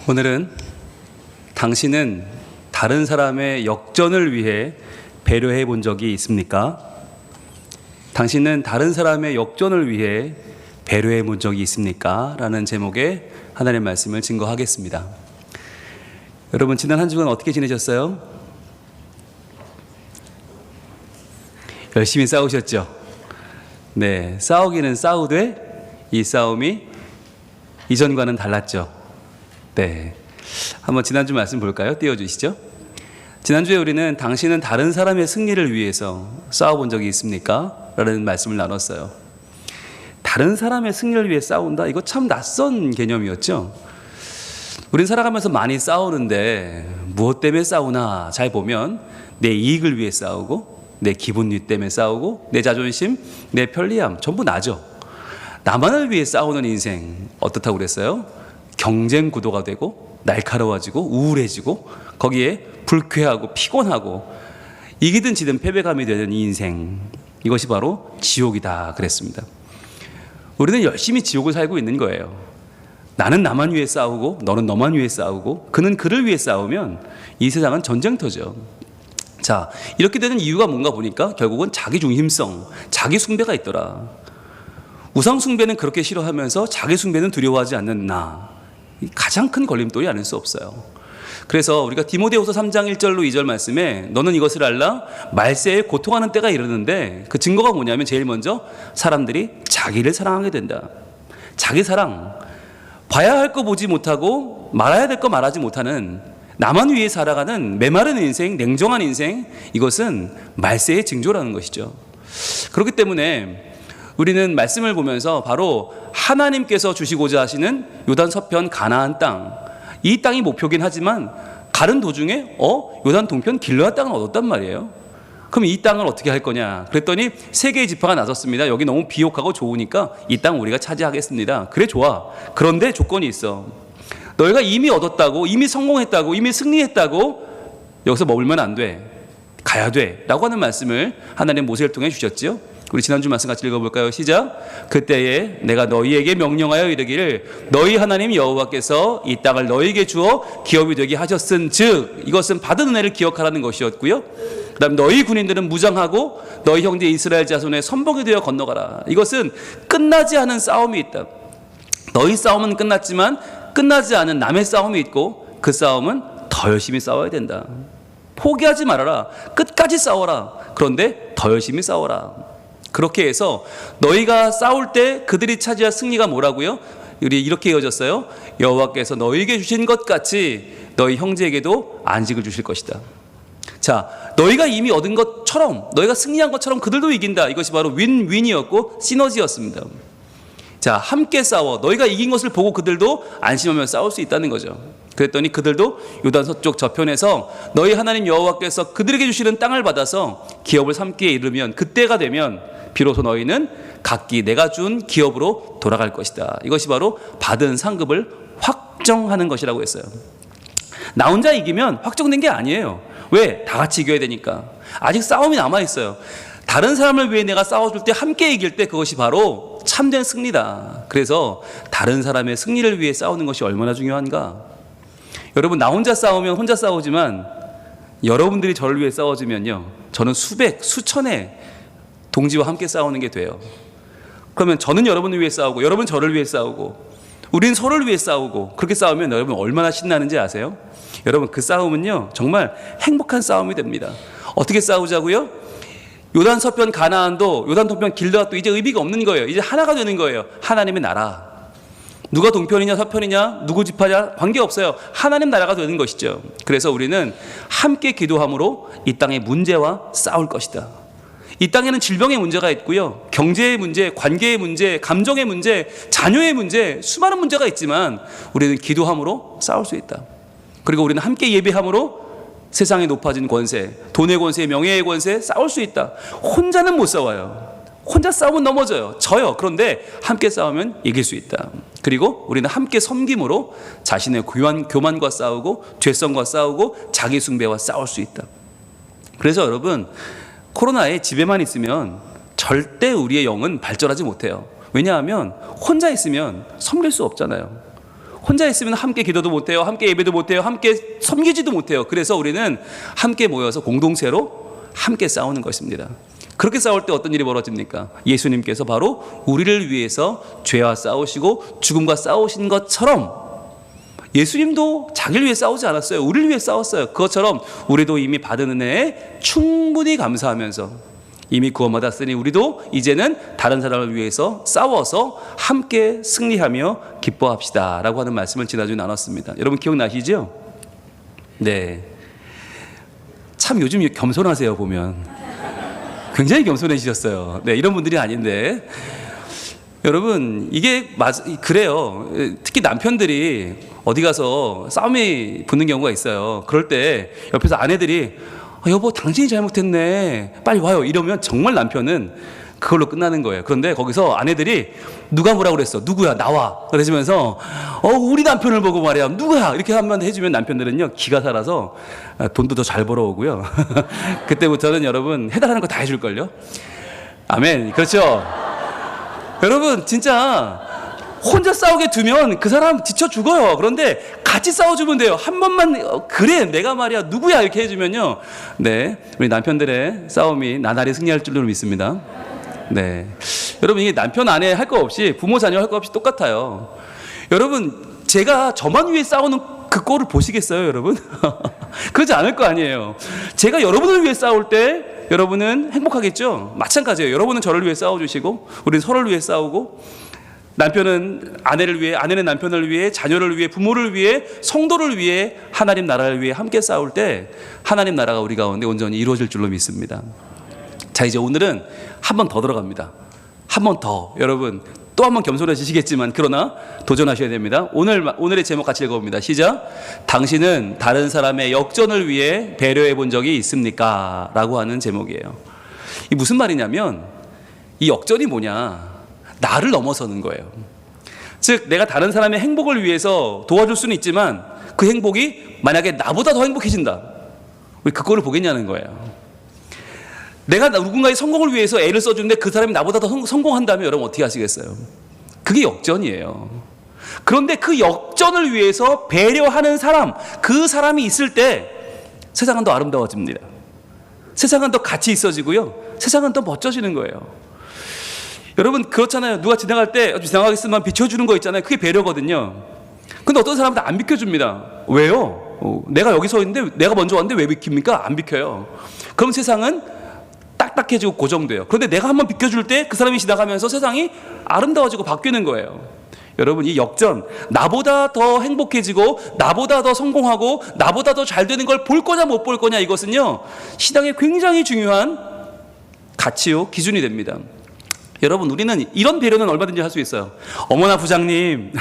오늘은 당신은 다른 사람의 역전을 위해 배려해 본 적이 있습니까? 당신은 다른 사람의 역전을 위해 배려해 본 적이 있습니까? 라는 제목의 하나님의 말씀을 증거하겠습니다. 여러분, 지난 한 주간 어떻게 지내셨어요? 열심히 싸우셨죠? 네, 싸우기는 싸우되 이 싸움이 이전과는 달랐죠. 네, 한번 지난주 말씀 볼까요? 띄워주시죠. 지난주에 우리는 당신은 다른 사람의 승리를 위해서 싸워본 적이 있습니까? 라는 말씀을 나눴어요. 다른 사람의 승리를 위해 싸운다? 이거 참 낯선 개념이었죠. 우린 살아가면서 많이 싸우는데 무엇 때문에 싸우나 잘 보면 내 이익을 위해 싸우고, 내 기분유 때문에 싸우고, 내 자존심, 내 편리함 전부 나죠. 나만을 위해 싸우는 인생 어떻다고 그랬어요? 경쟁 구도가 되고 날카로워지고 우울해지고 거기에 불쾌하고 피곤하고 이기든 지든 패배감이 되는 이 인생, 이것이 바로 지옥이다 그랬습니다. 우리는 열심히 지옥을 살고 있는 거예요. 나는 나만 위해 싸우고 너는 너만 위해 싸우고 그는 그를 위해 싸우면 이 세상은 전쟁터죠. 자, 이렇게 되는 이유가 뭔가 보니까 결국은 자기 중심성, 자기 숭배가 있더라. 우상 숭배는 그렇게 싫어하면서 자기 숭배는 두려워하지 않는 나, 가장 큰 걸림돌이 아닐 수 없어요. 그래서 우리가 디모데후서 3장 1절로 2절 말씀에 너는 이것을 알라, 말세에 고통하는 때가 이르는데, 그 증거가 뭐냐면 제일 먼저 사람들이 자기를 사랑하게 된다. 자기 사랑, 봐야 할 거 보지 못하고 말아야 될 거 말하지 못하는 나만 위해 살아가는 메마른 인생, 냉정한 인생, 이것은 말세의 징조라는 것이죠. 그렇기 때문에 우리는 말씀을 보면서 바로 하나님께서 주시고자 하시는 요단 서편 가나안 땅, 이 땅이 목표긴 하지만 가는 도중에 요단 동편 길르앗 땅을 얻었단 말이에요. 그럼 이 땅을 어떻게 할 거냐? 그랬더니 세 개의 지파가 나섰습니다. 여기 너무 비옥하고 좋으니까 이 땅 우리가 차지하겠습니다. 그래, 좋아. 그런데 조건이 있어. 너희가 이미 얻었다고, 이미 성공했다고, 이미 승리했다고 여기서 머물면 안 돼. 가야 돼. 라고 하는 말씀을 하나님 모세를 통해 주셨죠. 우리 지난주 말씀 같이 읽어볼까요? 시작. 그때에 내가 너희에게 명령하여 이르기를 너희 하나님 여호와께서 이 땅을 너희에게 주어 기업이 되게 하셨은즉, 이것은 받은 은혜를 기억하라는 것이었고요. 그 다음 너희 군인들은 무장하고 너희 형제 이스라엘 자손의 선봉이 되어 건너가라. 이것은 끝나지 않은 싸움이 있다. 너희 싸움은 끝났지만 끝나지 않은 남의 싸움이 있고 그 싸움은 더 열심히 싸워야 된다. 포기하지 말아라. 끝까지 싸워라. 그런데 더 열심히 싸워라. 그렇게 해서 너희가 싸울 때 그들이 차지할 승리가 뭐라고요? 우리 이렇게 이어졌어요. 여호와께서 너희에게 주신 것 같이 너희 형제에게도 안식을 주실 것이다. 자, 너희가 이미 얻은 것처럼, 너희가 승리한 것처럼 그들도 이긴다. 이것이 바로 윈윈이었고 시너지였습니다. 자, 함께 싸워. 너희가 이긴 것을 보고 그들도 안심하며 싸울 수 있다는 거죠. 그랬더니 그들도 요단 서쪽 저편에서 너희 하나님 여호와께서 그들에게 주시는 땅을 받아서 기업을 삼기에 이르면, 그때가 되면 비로소 너희는 각기 내가 준 기업으로 돌아갈 것이다. 이것이 바로 받은 상급을 확정하는 것이라고 했어요. 나 혼자 이기면 확정된 게 아니에요. 왜? 다 같이 이겨야 되니까. 아직 싸움이 남아있어요. 다른 사람을 위해 내가 싸워줄 때, 함께 이길 때, 그것이 바로 참된 승리다. 그래서 다른 사람의 승리를 위해 싸우는 것이 얼마나 중요한가. 여러분, 나 혼자 싸우면 혼자 싸우지만 여러분들이 저를 위해 싸워주면요, 저는 수백, 수천의 동지와 함께 싸우는 게 돼요. 그러면 저는 여러분을 위해 싸우고 여러분 저를 위해 싸우고 우린 서로를 위해 싸우고, 그렇게 싸우면 여러분 얼마나 신나는지 아세요? 여러분, 그 싸움은요 정말 행복한 싸움이 됩니다. 어떻게 싸우자고요? 요단 서편 가나안도 요단 동편 길르앗도 이제 의미가 없는 거예요. 이제 하나가 되는 거예요. 하나님의 나라. 누가 동편이냐 서편이냐 누구 지파냐 관계없어요. 하나님 나라가 되는 것이죠. 그래서 우리는 함께 기도함으로 이 땅의 문제와 싸울 것이다. 이 땅에는 질병의 문제가 있고요, 경제의 문제, 관계의 문제, 감정의 문제, 자녀의 문제, 수많은 문제가 있지만 우리는 기도함으로 싸울 수 있다. 그리고 우리는 함께 예배함으로 세상에 높아진 권세, 돈의 권세, 명예의 권세 싸울 수 있다. 혼자는 못 싸워요. 혼자 싸우면 넘어져요. 져요. 그런데 함께 싸우면 이길 수 있다. 그리고 우리는 함께 섬김으로 자신의 교만과 싸우고 죄성과 싸우고 자기 숭배와 싸울 수 있다. 그래서 여러분, 코로나에 집에만 있으면 절대 우리의 영은 발전하지 못해요. 왜냐하면 혼자 있으면 섬길 수 없잖아요. 혼자 있으면 함께 기도도 못해요. 함께 예배도 못해요. 함께 섬기지도 못해요. 그래서 우리는 함께 모여서 공동체로 함께 싸우는 것입니다. 그렇게 싸울 때 어떤 일이 벌어집니까? 예수님께서 바로 우리를 위해서 죄와 싸우시고 죽음과 싸우신 것처럼 예수님도 자기를 위해 싸우지 않았어요. 우리를 위해 싸웠어요. 그것처럼 우리도 이미 받은 은혜에 충분히 감사하면서 이미 구원받았으니 우리도 이제는 다른 사람을 위해서 싸워서 함께 승리하며 기뻐합시다 라고 하는 말씀을 지난주에 나눴습니다. 여러분 기억나시죠? 네. 참 요즘 겸손하세요. 보면 굉장히 겸손해지셨어요. 네, 이런 분들이 아닌데 여러분 이게 그래요. 특히 남편들이 어디 가서 싸움이 붙는 경우가 있어요. 그럴 때 옆에서 아내들이 여보 당신이 잘못했네 빨리 와요 이러면 정말 남편은 그걸로 끝나는 거예요. 그런데 거기서 아내들이 누가 뭐라고 그랬어? 누구야? 나와. 그러시면서 우리 남편을 보고 말이야. 누구야? 이렇게 한번 해주면 남편들은요 기가 살아서 돈도 더 잘 벌어오고요. 그때부터는 여러분 해달라는 거 다 해줄걸요. 아멘. 그렇죠. 여러분 진짜 혼자 싸우게 두면 그 사람 지쳐 죽어요. 그런데 같이 싸워주면 돼요. 한 번만 그래 내가 말이야 누구야 이렇게 해주면요. 네, 우리 남편들의 싸움이 나날이 승리할 줄로 믿습니다. 네, 여러분 이게 남편 아내 할 거 없이 부모 자녀 할 거 없이 똑같아요. 여러분 제가 저만 위해 싸우는 그 꼴을 보시겠어요 여러분? 그러지 않을 거 아니에요. 제가 여러분을 위해 싸울 때 여러분은 행복하겠죠? 마찬가지예요. 여러분은 저를 위해 싸워주시고 우리는 서로를 위해 싸우고 남편은 아내를 위해, 아내는 남편을 위해, 자녀를 위해, 부모를 위해, 성도를 위해, 하나님 나라를 위해 함께 싸울 때 하나님 나라가 우리 가운데 온전히 이루어질 줄로 믿습니다. 자, 이제 오늘은 한 번 더 들어갑니다. 한 번 더. 여러분 또 한 번 겸손해지시겠지만 그러나 도전하셔야 됩니다. 오늘의 제목 같이 읽어봅니다. 시작. 당신은 다른 사람의 역전을 위해 배려해 본 적이 있습니까? 라고 하는 제목이에요. 이 무슨 말이냐면 이 역전이 뭐냐? 나를 넘어서는 거예요. 즉 내가 다른 사람의 행복을 위해서 도와줄 수는 있지만 그 행복이 만약에 나보다 더 행복해진다. 우리 그거를 보겠냐는 거예요. 내가 누군가의 성공을 위해서 애를 써주는데 그 사람이 나보다 더 성공한다면 여러분 어떻게 하시겠어요? 그게 역전이에요. 그런데 그 역전을 위해서 배려하는 사람, 그 사람이 있을 때 세상은 더 아름다워집니다. 세상은 더 가치 있어지고요. 세상은 더 멋져지는 거예요. 여러분 그렇잖아요. 누가 지나갈 때 지나가겠으면 비춰주는 거 있잖아요. 그게 배려거든요. 근데 어떤 사람은 안 비켜줍니다. 왜요? 내가 여기 서 있는데 내가 먼저 왔는데 왜 비킵니까? 안 비켜요. 그럼 세상은 딱딱해지고 고정돼요. 그런데 내가 한번 비켜줄 때 그 사람이 지나가면서 세상이 아름다워지고 바뀌는 거예요. 여러분 이 역전, 나보다 더 행복해지고 나보다 더 성공하고 나보다 더 잘 되는 걸 볼 거냐 못 볼 거냐 이것은요 신앙에 굉장히 중요한 가치요 기준이 됩니다. 여러분 우리는 이런 배려는 얼마든지 할 수 있어요. 어머나 부장님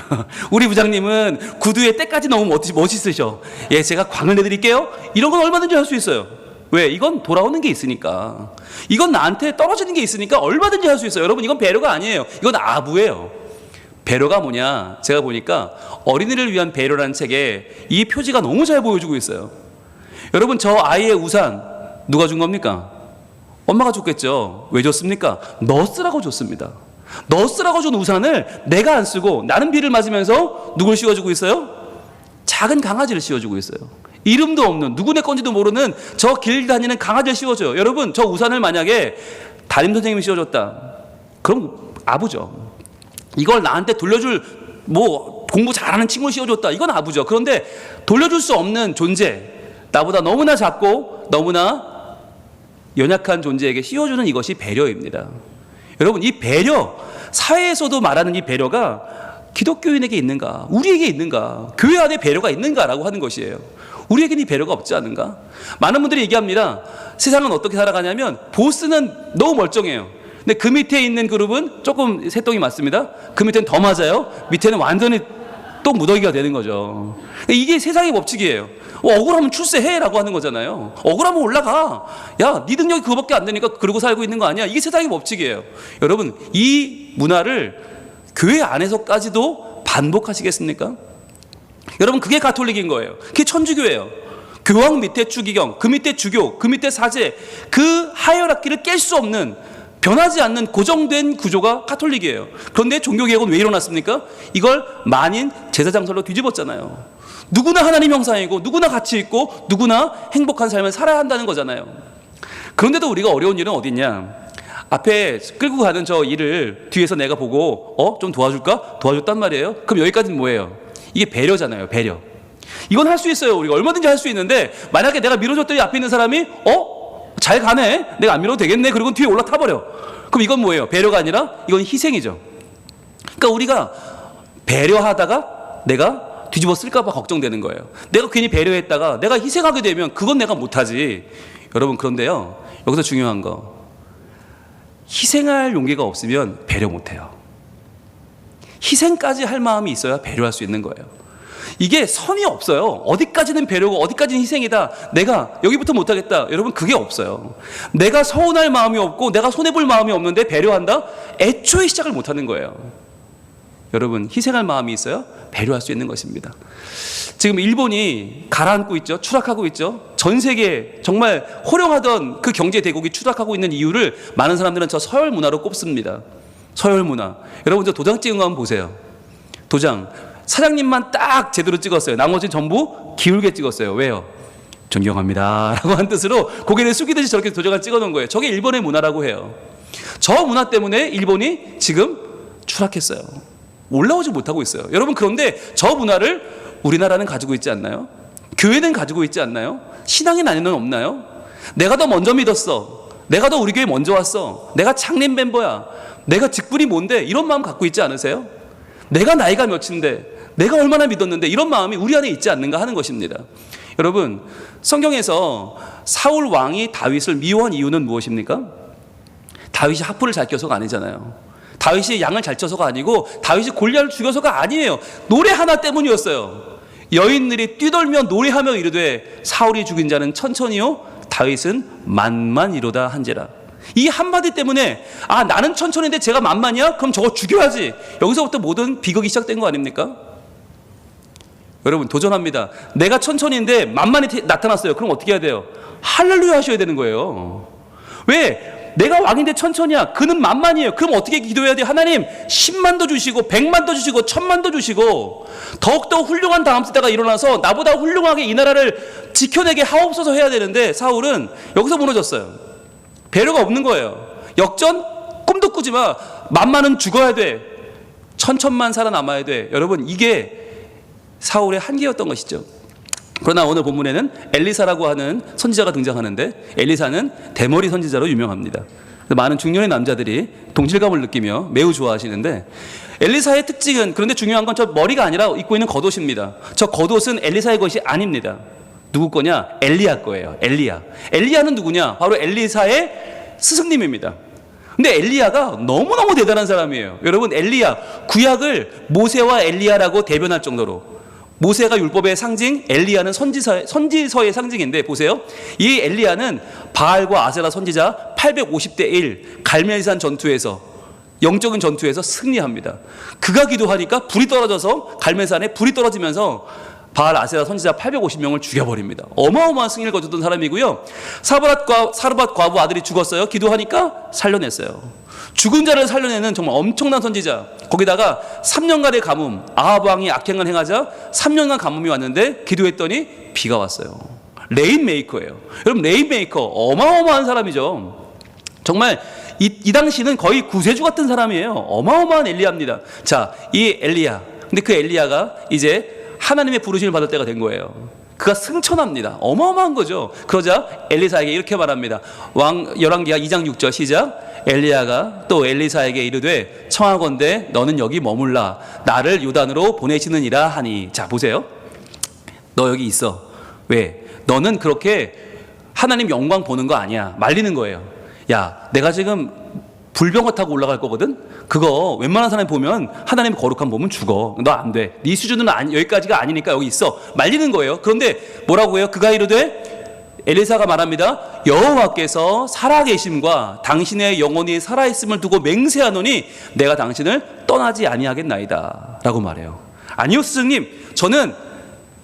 우리 부장님은 구두에 때까지 너무 멋있으셔. 예, 제가 광을 내드릴게요. 이런 건 얼마든지 할 수 있어요. 왜? 이건 돌아오는 게 있으니까. 이건 나한테 떨어지는 게 있으니까 얼마든지 할 수 있어요. 여러분 이건 배려가 아니에요. 이건 아부예요. 배려가 뭐냐, 제가 보니까 어린이를 위한 배려라는 책에 이 표지가 너무 잘 보여주고 있어요. 여러분 저 아이의 우산 누가 준 겁니까? 엄마가 줬겠죠. 왜 줬습니까? 너 쓰라고 줬습니다. 너 쓰라고 준 우산을 내가 안 쓰고 나는 비를 맞으면서 누굴 씌워주고 있어요? 작은 강아지를 씌워주고 있어요. 이름도 없는 누구네 건지도 모르는 저 길 다니는 강아지를 씌워줘요. 여러분 저 우산을 만약에 담임 선생님이 씌워줬다. 그럼 아부죠. 이걸 나한테 돌려줄 공부 잘하는 친구 씌워줬다. 이건 아부죠. 그런데 돌려줄 수 없는 존재, 나보다 너무나 작고 너무나 연약한 존재에게 씌워주는 이것이 배려입니다. 여러분 이 배려, 사회에서도 말하는 이 배려가 기독교인에게 있는가? 우리에게 있는가? 교회 안에 배려가 있는가라고 하는 것이에요. 우리에게는 이 배려가 없지 않은가? 많은 분들이 얘기합니다. 세상은 어떻게 살아가냐면 보스는 너무 멀쩡해요. 근데 그 밑에 있는 그룹은 조금 새똥이 맞습니다. 그 밑에는 더 맞아요. 밑에는 완전히 또 무더기가 되는 거죠. 이게 세상의 법칙이에요. 억울하면 출세해라고 하는 거잖아요. 억울하면 올라가. 야, 네 능력이 그거밖에 안 되니까 그러고 살고 있는 거 아니야. 이게 세상의 법칙이에요. 여러분 이 문화를 교회 안에서까지도 반복하시겠습니까? 여러분 그게 가톨릭인 거예요. 그게 천주교예요. 교황 밑에 추기경, 그 밑에 주교, 그 밑에 사제, 그 하이어라키를 깰 수 없는 변하지 않는 고정된 구조가 가톨릭이에요. 그런데 종교개혁은 왜 일어났습니까? 이걸 만인 제사장설로 뒤집었잖아요. 누구나 하나님 형상이고 누구나 가치 있고 누구나 행복한 삶을 살아야 한다는 거잖아요. 그런데도 우리가 어려운 일은 어디 있냐? 앞에 끌고 가는 저 일을 뒤에서 내가 보고 좀 도와줄까? 도와줬단 말이에요. 그럼 여기까지는 뭐예요? 이게 배려잖아요. 배려. 이건 할 수 있어요. 우리가 얼마든지 할 수 있는데 만약에 내가 밀어줬더니 앞에 있는 사람이 잘 가네? 내가 안 밀어도 되겠네? 그리고 뒤에 올라타버려. 그럼 이건 뭐예요? 배려가 아니라 이건 희생이죠. 그러니까 우리가 배려하다가 내가 뒤집어 쓸까봐 걱정되는 거예요. 내가 괜히 배려했다가 내가 희생하게 되면 그건 내가 못하지. 여러분, 그런데요, 여기서 중요한 거, 희생할 용기가 없으면 배려 못해요. 희생까지 할 마음이 있어야 배려할 수 있는 거예요. 이게 선이 없어요. 어디까지는 배려고 어디까지는 희생이다. 내가 여기부터 못하겠다. 여러분, 그게 없어요. 내가 서운할 마음이 없고 내가 손해볼 마음이 없는데 배려한다? 애초에 시작을 못하는 거예요. 여러분, 희생할 마음이 있어야 배려할 수 있는 것입니다. 지금 일본이 가라앉고 있죠. 추락하고 있죠. 전 세계에 정말 호령하던 그 경제 대국이 추락하고 있는 이유를 많은 사람들은 저 서열 문화로 꼽습니다. 서열 문화. 여러분, 저 도장 찍은 거 한번 보세요. 도장. 사장님만 딱 제대로 찍었어요. 나머지는 전부 기울게 찍었어요. 왜요? 존경합니다 라고 한 뜻으로 고개를 숙이듯이 저렇게 도장을 찍어 놓은 거예요. 저게 일본의 문화라고 해요. 저 문화 때문에 일본이 지금 추락했어요. 올라오지 못하고 있어요. 여러분, 그런데 저 문화를 우리나라는 가지고 있지 않나요? 교회는 가지고 있지 않나요? 신앙의 나뉘는 없나요? 내가 더 먼저 믿었어. 내가 더 우리 교회 먼저 왔어. 내가 창립 멤버야. 내가 직분이 뭔데? 이런 마음 갖고 있지 않으세요? 내가 나이가 몇인데, 내가 얼마나 믿었는데, 이런 마음이 우리 안에 있지 않는가 하는 것입니다. 여러분, 성경에서 사울 왕이 다윗을 미워한 이유는 무엇입니까? 다윗이 하프를 잘 껴서가 아니잖아요. 다윗이 양을 잘 쳐서가 아니고 다윗이 골리앗을 죽여서가 아니에요. 노래 하나 때문이었어요. 여인들이 뛰돌며 노래하며 이르되 사울이 죽인 자는 천천히요 다윗은 만만이로다 한지라. 이 한마디 때문에 나는 천천인데 제가 만만이야? 그럼 저거 죽여야지. 여기서부터 모든 비극이 시작된 거 아닙니까? 여러분, 도전합니다. 내가 천천인데 만만이 나타났어요. 그럼 어떻게 해야 돼요? 할렐루야 하셔야 되는 거예요. 왜? 내가 왕인데 천천이야. 그는 만만이에요. 그럼 어떻게 기도해야 돼요? 하나님 10만도 주시고 100만도 주시고 1000만도 주시고 더욱더 훌륭한 다음 세대가 일어나서 나보다 훌륭하게 이 나라를 지켜내게 하옵소서 해야 되는데 사울은 여기서 무너졌어요. 배려가 없는 거예요. 역전? 꿈도 꾸지 마. 만만은 죽어야 돼. 천천만 살아남아야 돼. 여러분, 이게 사울의 한계였던 것이죠. 그러나 오늘 본문에는 엘리사라고 하는 선지자가 등장하는데 엘리사는 대머리 선지자로 유명합니다. 많은 중년의 남자들이 동질감을 느끼며 매우 좋아하시는데 엘리사의 특징은, 그런데 중요한 건 저 머리가 아니라 입고 있는 겉옷입니다. 저 겉옷은 엘리사의 것이 아닙니다. 누구 거냐? 엘리야 거예요. 엘리야는 누구냐? 바로 엘리사의 스승님입니다. 근데 엘리야가 너무너무 대단한 사람이에요. 여러분, 엘리야, 구약을 모세와 엘리야라고 대변할 정도로, 모세가 율법의 상징, 엘리야는 선지서의 상징인데 보세요. 이 엘리야는 바알과 아세라 선지자 850대 1 갈멜산 전투에서, 영적인 전투에서 승리합니다. 그가 기도하니까 불이 떨어져서, 갈멜산에 불이 떨어지면서 바알 아세라 선지자 850명을 죽여버립니다. 어마어마한 승리를 거뒀던 사람이고요. 사르밧 과부 아들이 죽었어요. 기도하니까 살려냈어요. 죽은 자를 살려내는 정말 엄청난 선지자. 거기다가 3년간의 가뭄, 아합 왕이 악행을 행하자 3년간 가뭄이 왔는데 기도했더니 비가 왔어요. 레인메이커예요. 여러분, 레인메이커 어마어마한 사람이죠. 정말 이 당시는 거의 구세주 같은 사람이에요. 어마어마한 엘리야입니다. 자, 이 엘리야, 근데 그 엘리야가 이제 하나님의 부르심을 받을 때가 된 거예요. 그가 승천합니다. 어마어마한 거죠. 그러자 엘리사에게 이렇게 말합니다. 열왕기하 2장 6절 시작. 엘리야가 또 엘리사에게 이르되 청하건대 너는 여기 머물라. 나를 요단으로 보내시느니라 하니. 자, 보세요. 너 여기 있어. 왜? 너는 그렇게 하나님 영광 보는 거 아니야. 말리는 거예요. 야, 내가 지금 불병거 타고 올라갈 거거든? 그거 웬만한 사람이 보면 하나님의 거룩함 보면 죽어. 너 안 돼. 네 수준은 여기까지가 아니니까 여기 있어. 말리는 거예요. 그런데 뭐라고 해요? 그가 이르되, 엘리사가 말합니다. 여호와께서 살아계심과 당신의 영혼이 살아있음을 두고 맹세하노니 내가 당신을 떠나지 아니하겠나이다 라고 말해요. 아니요 스승님, 저는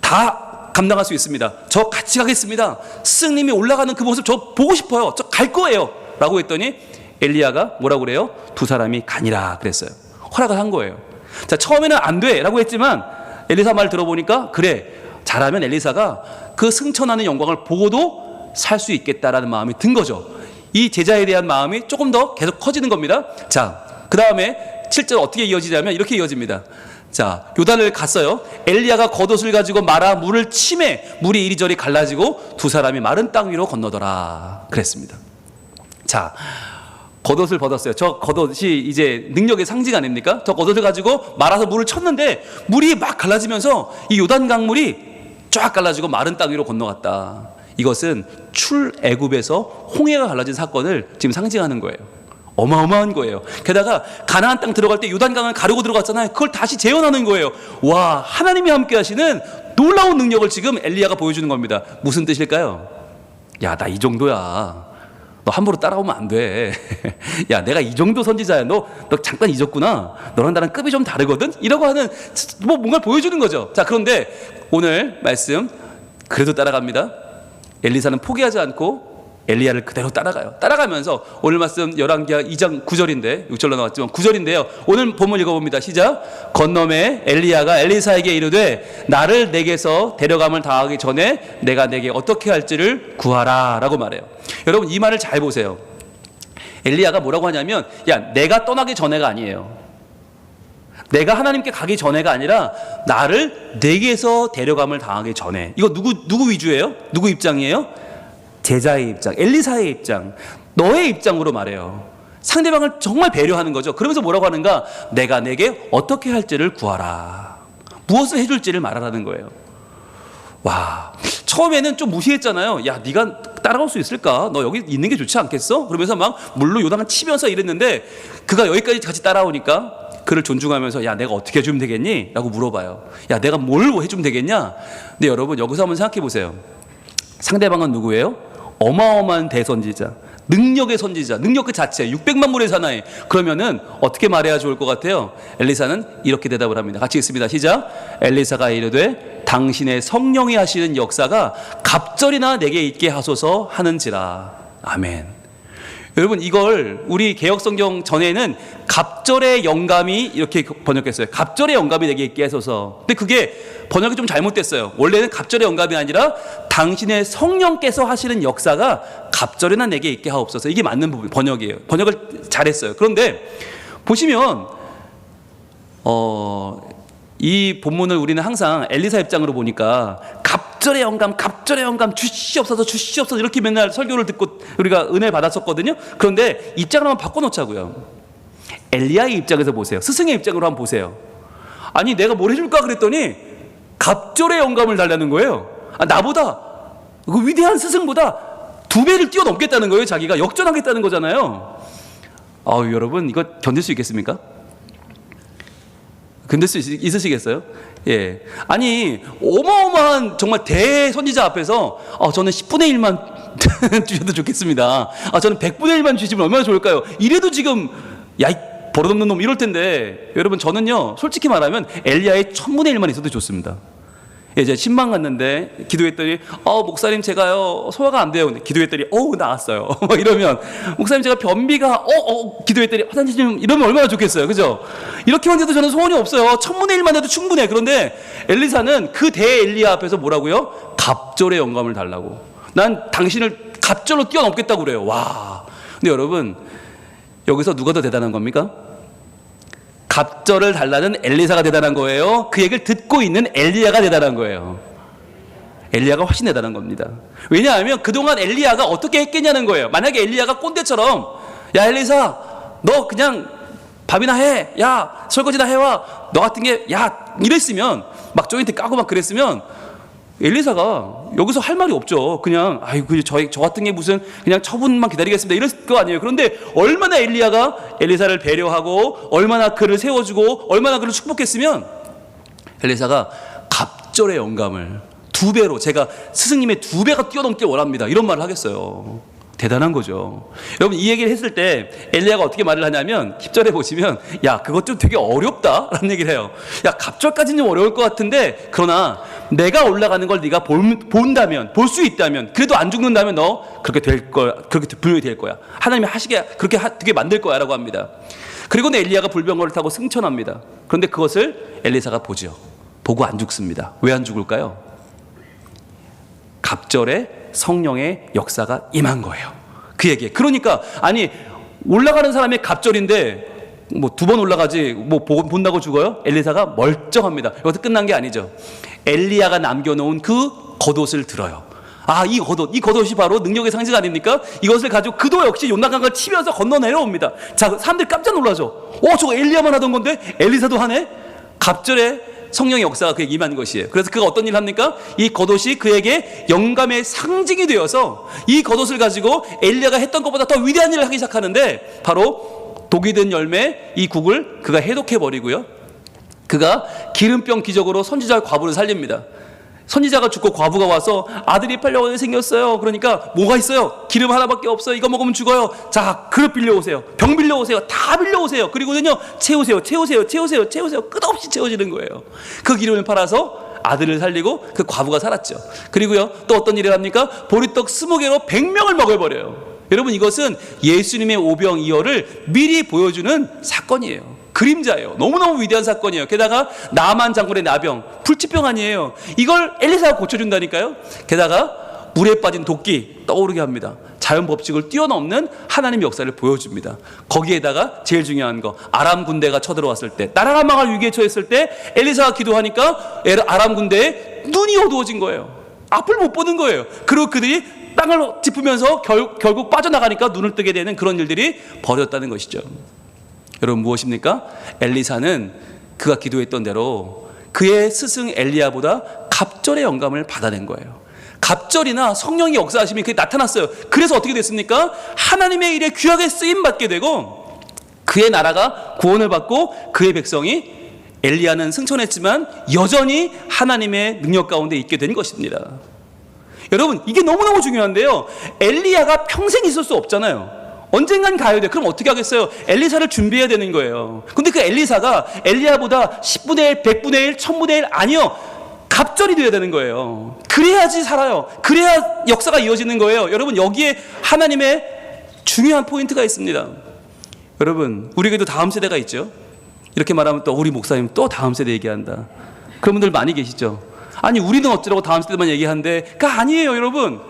다 감당할 수 있습니다. 저 같이 가겠습니다. 스승님이 올라가는 그 모습 저 보고 싶어요. 저 갈 거예요 라고 했더니 엘리야가 뭐라고 그래요? 두 사람이 가니라 그랬어요. 허락을 한 거예요. 자, 처음에는 안 돼 라고 했지만 엘리사 말 들어보니까 그래, 잘하면 엘리사가 그 승천하는 영광을 보고도 살 수 있겠다라는 마음이 든 거죠. 이 제자에 대한 마음이 조금 더 계속 커지는 겁니다. 자, 그 다음에 7절 어떻게 이어지냐면 이렇게 이어집니다. 자, 요단을 갔어요. 엘리야가 겉옷을 가지고 말아 물을 치매 물이 이리저리 갈라지고 두 사람이 마른 땅 위로 건너더라 그랬습니다. 자, 겉옷을 벗었어요. 저 겉옷이 이제 능력의 상징 아닙니까? 저 겉옷을 가지고 말아서 물을 쳤는데 물이 막 갈라지면서 이 요단 강물이 쫙 갈라지고 마른 땅 위로 건너갔다. 이것은 출애굽에서 홍해가 갈라진 사건을 지금 상징하는 거예요. 어마어마한 거예요. 게다가 가나안 땅 들어갈 때 요단강을 가르고 들어갔잖아요. 그걸 다시 재현하는 거예요. 와, 하나님이 함께 하시는 놀라운 능력을 지금 엘리야가 보여주는 겁니다. 무슨 뜻일까요? 야, 나 이 정도야. 너 함부로 따라오면 안 돼. 야, 내가 이 정도 선지자야. 너 잠깐 잊었구나. 너랑 나랑 급이 좀 다르거든? 이라고 하는 뭔가를 보여주는 거죠. 자, 그런데 오늘 말씀 그래도 따라갑니다. 엘리사는 포기하지 않고 엘리야를 그대로 따라가요. 따라가면서 오늘 말씀 열왕기하 2장 9절인데 6절로 나왔지만 9절인데요. 오늘 본문 읽어봅니다. 시작. 건너매 엘리야가 엘리사에게 이르되 나를 내게서 데려감을 당하기 전에 내가 내게 어떻게 할지를 구하라 라고 말해요. 여러분 이 말을 잘 보세요. 엘리야가 뭐라고 하냐면 야, 내가 떠나기 전에가 아니에요. 내가 하나님께 가기 전에가 아니라 나를 내게서 데려감을 당하기 전에. 이거 누구 위주예요? 누구 입장이에요? 제자의 입장, 엘리사의 입장, 너의 입장으로 말해요. 상대방을 정말 배려하는 거죠. 그러면서 뭐라고 하는가? 내가 내게 어떻게 할지를 구하라. 무엇을 해줄지를 말하라는 거예요. 와, 처음에는 좀 무시했잖아요. 야, 네가 따라올 수 있을까? 너 여기 있는 게 좋지 않겠어? 그러면서 막 물로 요단을 치면서 이랬는데 그가 여기까지 같이 따라오니까 그를 존중하면서 야, 내가 어떻게 해주면 되겠니? 라고 물어봐요. 야, 내가 뭘 해주면 되겠냐? 근데 여러분 여기서 한번 생각해 보세요. 상대방은 누구예요? 어마어마한 대선지자, 능력의 선지자, 능력 그 자체, 600만 물의 사나이. 그러면은 어떻게 말해야 좋을 것 같아요? 엘리사는 이렇게 대답을 합니다. 같이 읽습니다. 시작. 엘리사가 이르되 당신의 성령이 하시는 역사가 갑절이나 내게 있게 하소서 하는지라. 아멘. 여러분 이걸 우리 개역성경 전에는 갑절의 영감이 이렇게 번역했어요. 갑절의 영감이 내게 있게 하소서. 근데 그게 번역이 좀 잘못됐어요. 원래는 갑절의 영감이 아니라 당신의 성령께서 하시는 역사가 갑절이나 내게 있게 하옵소서. 이게 맞는 부분 번역이에요. 번역을 잘했어요. 그런데 보시면 이 본문을 우리는 항상 엘리사 입장으로 보니까 갑절의 영감 주시옵소서 이렇게 맨날 설교를 듣고 우리가 은혜를 받았었거든요. 그런데 입장을 한번 바꿔놓자고요. 엘리야의 입장에서 보세요. 스승의 입장으로 한번 보세요. 아니 내가 뭘 해줄까 그랬더니 갑절의 영감을 달라는 거예요. 나보다 그 위대한 스승보다 2배를 뛰어넘겠다는 거예요. 자기가 역전하겠다는 거잖아요. 여러분 이거 견딜 수 있겠습니까? 견딜 수 있으시겠어요? 예. 아니 어마어마한 정말 대선지자 앞에서 저는 10분의 1만 주셔도 좋겠습니다. 저는 100분의 1만 주시면 얼마나 좋을까요? 이래도 지금 야, 이 버릇없는 놈 이럴 텐데 여러분 저는요 솔직히 말하면 엘리야의 1000분의 1만 있어도 좋습니다. 예, 제가 신방 갔는데 기도했더니 목사님 제가요 소화가 안 돼요. 근데 기도했더니 나았어요. 막 이러면 목사님 제가 변비가 기도했더니 화장실 이러면 얼마나 좋겠어요. 그죠? 이렇게만 해도 저는 소원이 없어요. 1000분의 1만 해도 충분해. 그런데 엘리사는 그 대엘리야 앞에서 뭐라고요? 갑절의 영감을 달라고. 난 당신을 갑절로 뛰어넘겠다고 그래요. 와. 근데 여러분 여기서 누가 더 대단한 겁니까? 갑절을 달라는 엘리사가 대단한 거예요? 그 얘기를 듣고 있는 엘리야가 대단한 거예요? 엘리야가 훨씬 대단한 겁니다. 왜냐하면 그동안 엘리야가 어떻게 했겠냐는 거예요. 만약에 엘리야가 꼰대처럼 야 엘리사 너 그냥 밥이나 해, 야 설거지나 해와, 너 같은 게 야 이랬으면 막 조인트 까고 막 그랬으면 엘리사가 여기서 할 말이 없죠. 그냥 아이고 저 같은 게 무슨 그냥 처분만 기다리겠습니다 이럴 거 아니에요. 그런데 얼마나 엘리야가 엘리사를 배려하고 얼마나 그를 세워주고 얼마나 그를 축복했으면 엘리사가 갑절의 영감을 2배로 제가 스승님의 2배가 뛰어넘길 원합니다 이런 말을 하겠어요. 대단한 거죠. 여러분 이 얘기를 했을 때 엘리야가 어떻게 말을 하냐면 10절에 보시면 야 그것 좀 되게 어렵다 라는 얘기를 해요. 야 갑절까지는 좀 어려울 것 같은데 그러나 내가 올라가는 걸 네가 본다면 볼 수 있다면 그래도 안 죽는다면 너 그렇게 될 거야. 그렇게 분명히 될 거야. 하나님이 하시게 그렇게 되게 만들 거야 라고 합니다. 그리고는 엘리야가 불병거를 타고 승천합니다. 그런데 그것을 엘리사가 보죠. 보고 안 죽습니다. 왜 안 죽을까요? 갑절에 성령의 역사가 임한 거예요. 그 얘기에. 그러니까 아니 올라가는 사람이 갑절인데 뭐 2번 올라가지 뭐 본다고 죽어요? 엘리사가 멀쩡합니다. 여기서 끝난 게 아니죠. 엘리야가 남겨놓은 그 겉옷을 들어요. 아, 이 겉옷이 바로 능력의 상징 아닙니까? 이것을 가지고 그도 역시 요나강을 치면서 건너 내려옵니다. 자, 사람들이 깜짝 놀라죠. 저거 엘리야만 하던 건데 엘리사도 하네? 갑절에 성령의 역사가 그에게 임한 것이에요. 그래서 그가 어떤 일을 합니까? 이 겉옷이 그에게 영감의 상징이 되어서 이 겉옷을 가지고 엘리야가 했던 것보다 더 위대한 일을 하기 시작하는데 바로 독이 든 열매 이 국을 그가 해독해버리고요. 그가 기름병 기적으로 선지자 과부를 살립니다. 선지자가 죽고 과부가 와서 아들이 팔려고 생겼어요. 그러니까 뭐가 있어요? 기름 하나밖에 없어요. 이거 먹으면 죽어요. 자, 그릇 빌려오세요. 병 빌려오세요. 다 빌려오세요. 그리고는요 채우세요. 끝없이 채워지는 거예요. 그 기름을 팔아서 아들을 살리고 그 과부가 살았죠. 그리고요 또 어떤 일을 합니까? 보리떡 20개로 100명을 먹여버려요. 여러분 이것은 예수님의 오병이어를 미리 보여주는 사건이에요. 그림자예요. 너무너무 위대한 사건이에요. 게다가 나만 장군의 나병, 불치병 아니에요. 이걸 엘리사가 고쳐준다니까요. 게다가 물에 빠진 도끼 떠오르게 합니다. 자연 법칙을 뛰어넘는 하나님의 역사를 보여줍니다. 거기에다가 제일 중요한 거, 아람 군대가 쳐들어왔을 때, 나라가 망할 위기에 처했을 때 엘리사가 기도하니까 아람 군대에 눈이 어두워진 거예요. 앞을 못 보는 거예요. 그리고 그들이 땅을 짚으면서 결국 빠져나가니까 눈을 뜨게 되는 그런 일들이 벌어졌다는 것이죠. 여러분 무엇입니까? 엘리사는 그가 기도했던 대로 그의 스승 엘리야보다 갑절의 영감을 받아낸 거예요. 갑절이나 성령의 역사하심이 그게 나타났어요. 그래서 어떻게 됐습니까? 하나님의 일에 귀하게 쓰임받게 되고 그의 나라가 구원을 받고 그의 백성이 엘리야는 승천했지만 여전히 하나님의 능력 가운데 있게 된 것입니다. 여러분 이게 너무너무 중요한데요. 엘리야가 평생 있을 수 없잖아요. 언젠간 가야 돼. 그럼 어떻게 하겠어요? 엘리사를 준비해야 되는 거예요. 근데 그 엘리사가 엘리야보다 10분의 1, 100분의 1, 1000분의 1 아니요. 갑절이 돼야 되는 거예요. 그래야지 살아요. 그래야 역사가 이어지는 거예요. 여러분 여기에 하나님의 중요한 포인트가 있습니다. 여러분 우리에게도 다음 세대가 있죠. 이렇게 말하면 또 우리 목사님 또 다음 세대 얘기한다. 그런 분들 많이 계시죠. 아니 우리는 어쩌라고 다음 세대만 얘기하는데 그거 아니에요. 여러분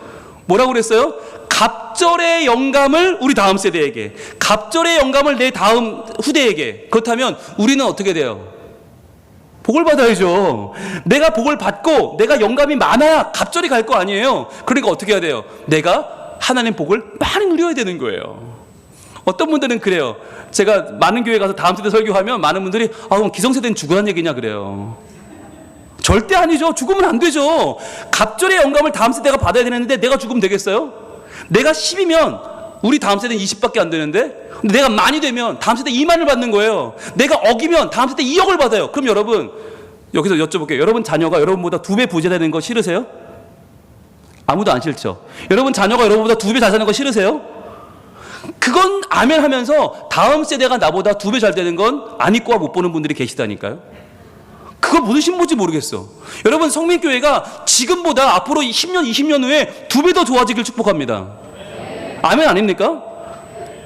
뭐라고 그랬어요? 갑절의 영감을 우리 다음 세대에게, 갑절의 영감을 내 다음 후대에게. 그렇다면 우리는 어떻게 돼요? 복을 받아야죠. 내가 복을 받고 내가 영감이 많아야 갑절이 갈 거 아니에요. 그러니까 어떻게 해야 돼요? 내가 하나님 복을 많이 누려야 되는 거예요. 어떤 분들은 그래요. 제가 많은 교회 가서 다음 세대 설교하면 많은 분들이 그럼 기성세대는 죽으란 얘기냐 그래요. 절대 아니죠. 죽으면 안 되죠. 갑절의 영감을 다음 세대가 받아야 되는데 내가 죽으면 되겠어요? 내가 10이면 우리 다음 세대는 20밖에 안 되는데 근데 내가 만이 되면 다음 세대 2만을 받는 거예요. 내가 억이면 다음 세대 2억을 받아요. 그럼 여러분 여기서 여쭤볼게요. 여러분 자녀가 여러분보다 2배 부자 되는 거 싫으세요? 아무도 안 싫죠. 여러분 자녀가 여러분보다 2배 잘 사는 거 싫으세요? 그건 아멘 하면서 다음 세대가 나보다 2배 잘 되는 건 안 입고와 못 보는 분들이 계시다니까요. 그거 무슨 신분인지 모르겠어. 여러분 성민교회가 지금보다 앞으로 10년 20년 후에 2배 더 좋아지길 축복합니다. 아멘 아닙니까?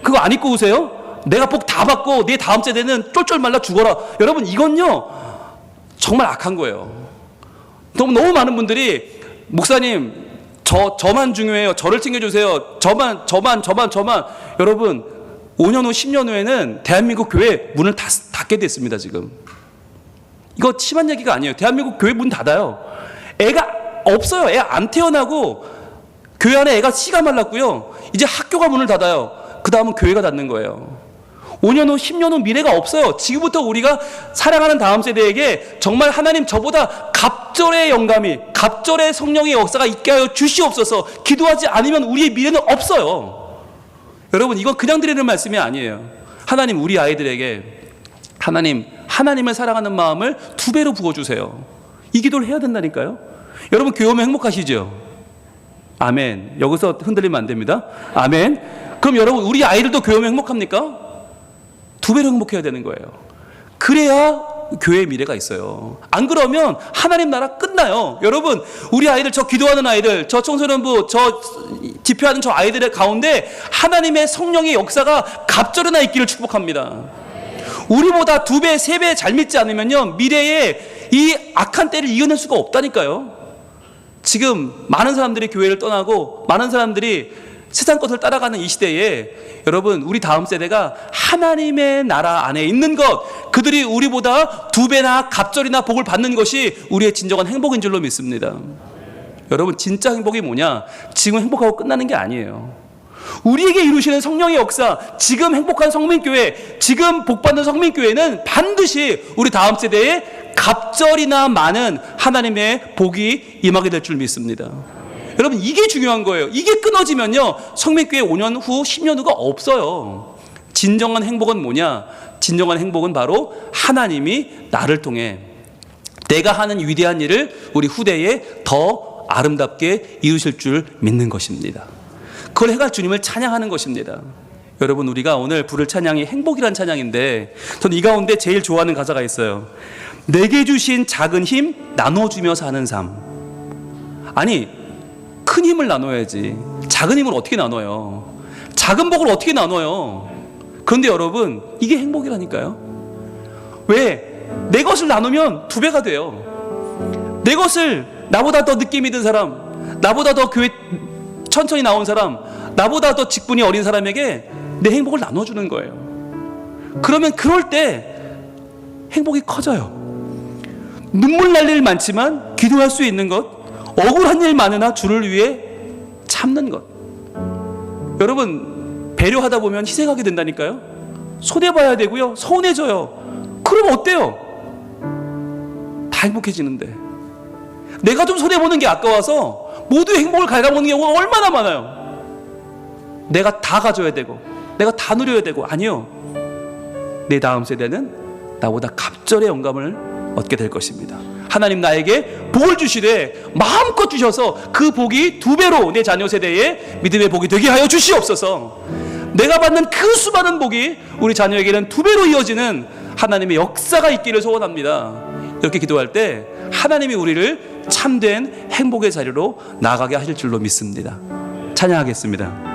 그거 안 입고 오세요? 내가 복 다 받고 내 다음 세대는 쫄쫄 말라 죽어라. 여러분 이건요 정말 악한 거예요. 너무 많은 분들이 목사님 저만 중요해요. 저를 챙겨주세요. 저만. 여러분 5년 후 10년 후에는 대한민국 교회 문을 닫게 됐습니다. 지금 이거 심한 얘기가 아니에요. 대한민국 교회 문 닫아요. 애가 없어요. 애 안 태어나고 교회 안에 애가 씨가 말랐고요. 이제 학교가 문을 닫아요. 그 다음은 교회가 닫는 거예요. 5년 후 10년 후 미래가 없어요. 지금부터 우리가 사랑하는 다음 세대에게 정말 하나님 저보다 갑절의 영감이, 갑절의 성령의 역사가 있게 하여 주시옵소서. 기도하지 않으면 우리의 미래는 없어요. 여러분 이건 그냥 드리는 말씀이 아니에요. 하나님 우리 아이들에게 하나님을 사랑하는 마음을 2배로 부어주세요. 이 기도를 해야 된다니까요. 여러분 교회 오면 행복하시죠? 아멘. 여기서 흔들리면 안 됩니다. 아멘. 그럼 여러분, 우리 아이들도 교회 오면 행복합니까? 2배로 행복해야 되는 거예요. 그래야 교회의 미래가 있어요. 안 그러면 하나님 나라 끝나요. 여러분, 우리 아이들, 저 기도하는 아이들, 저 청소년부, 저 집회하는 저 아이들의 가운데 하나님의 성령의 역사가 갑절이나 있기를 축복합니다. 우리보다 2배, 3배 잘 믿지 않으면요, 미래에 이 악한 때를 이겨낼 수가 없다니까요. 지금 많은 사람들이 교회를 떠나고 많은 사람들이 세상 것을 따라가는 이 시대에 여러분, 우리 다음 세대가 하나님의 나라 안에 있는 것, 그들이 우리보다 2배나 갑절이나 복을 받는 것이 우리의 진정한 행복인 줄로 믿습니다. 여러분, 진짜 행복이 뭐냐? 지금 행복하고 끝나는 게 아니에요. 우리에게 이루시는 성령의 역사, 지금 행복한 성민교회, 지금 복받는 성민교회는 반드시 우리 다음 세대에 갑절이나 많은 하나님의 복이 임하게 될 줄 믿습니다. 여러분, 이게 중요한 거예요. 이게 끊어지면요, 성민교회 5년 후, 10년 후가 없어요. 진정한 행복은 뭐냐? 진정한 행복은 바로 하나님이 나를 통해 내가 하는 위대한 일을 우리 후대에 더 아름답게 이루실 줄 믿는 것입니다. 그걸 해갈 주님을 찬양하는 것입니다. 여러분, 우리가 오늘 부를 찬양이 행복이란 찬양인데, 저는 이 가운데 제일 좋아하는 가사가 있어요. 내게 주신 작은 힘 나눠주며 사는 삶. 아니, 큰 힘을 나눠야지. 작은 힘을 어떻게 나눠요? 작은 복을 어떻게 나눠요? 그런데 여러분, 이게 행복이라니까요. 왜? 내 것을 나누면 2배가 돼요. 내 것을 나보다 더 늦게 믿은 사람, 나보다 더 교회 천천히 나온 사람, 나보다 더 직분이 어린 사람에게 내 행복을 나눠주는 거예요. 그러면 그럴 때 행복이 커져요. 눈물 날 일 많지만 기도할 수 있는 것, 억울한 일 많으나 주를 위해 참는 것. 여러분, 배려하다 보면 희생하게 된다니까요. 손해봐야 되고요, 서운해져요. 그럼 어때요? 다 행복해지는데. 내가 좀 손해보는 게 아까워서 모두의 행복을 갉아먹는 경우가 얼마나 많아요. 내가 다 가져야 되고 내가 다 누려야 되고. 아니요, 내 다음 세대는 나보다 갑절의 영감을 얻게 될 것입니다. 하나님 나에게 복을 주시되 마음껏 주셔서 그 복이 2배로 내 자녀 세대에 믿음의 복이 되게 하여 주시옵소서. 내가 받는 그 수많은 복이 우리 자녀에게는 2배로 이어지는 하나님의 역사가 있기를 소원합니다. 이렇게 기도할 때 하나님이 우리를 참된 행복의 자리로 나아가게 하실 줄로 믿습니다. 찬양하겠습니다.